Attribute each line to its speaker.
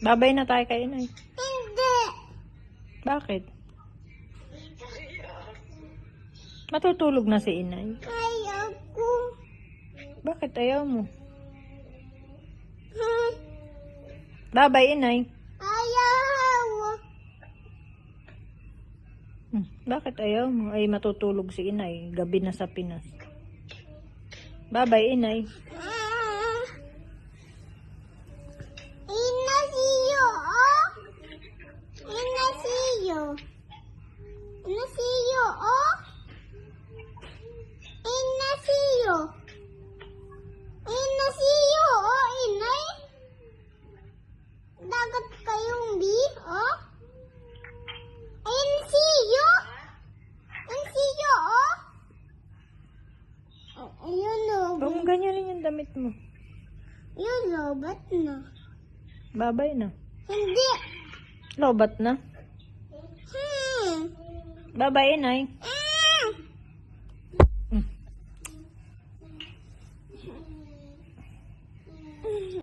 Speaker 1: Babay na tayo kay inay.
Speaker 2: Hindi.
Speaker 1: Bakit? Matutulog na si inay.
Speaker 2: Ayaw ko.
Speaker 1: Bakit ayaw mo?
Speaker 2: Hmm.
Speaker 1: Babay inay.
Speaker 2: Ayaw.
Speaker 1: Bakit ayaw mo? Ay matutulog si inay. Gabi na sa Pinas. Babay inay.
Speaker 2: Inasiyo, oh. Inasiyo. Inasiyo, oh. Inasiyo. Inasiyo, oh, inay. Dagat kayong bi, oh. Inasiyo. Inasiyo, oh. Ayun, oh.
Speaker 1: Kung ganyan yung damit mo.
Speaker 2: Yun, lobat na.
Speaker 1: Babay na.
Speaker 2: Hindi.
Speaker 1: Lobat na.
Speaker 2: Hmm.
Speaker 1: Babay inay.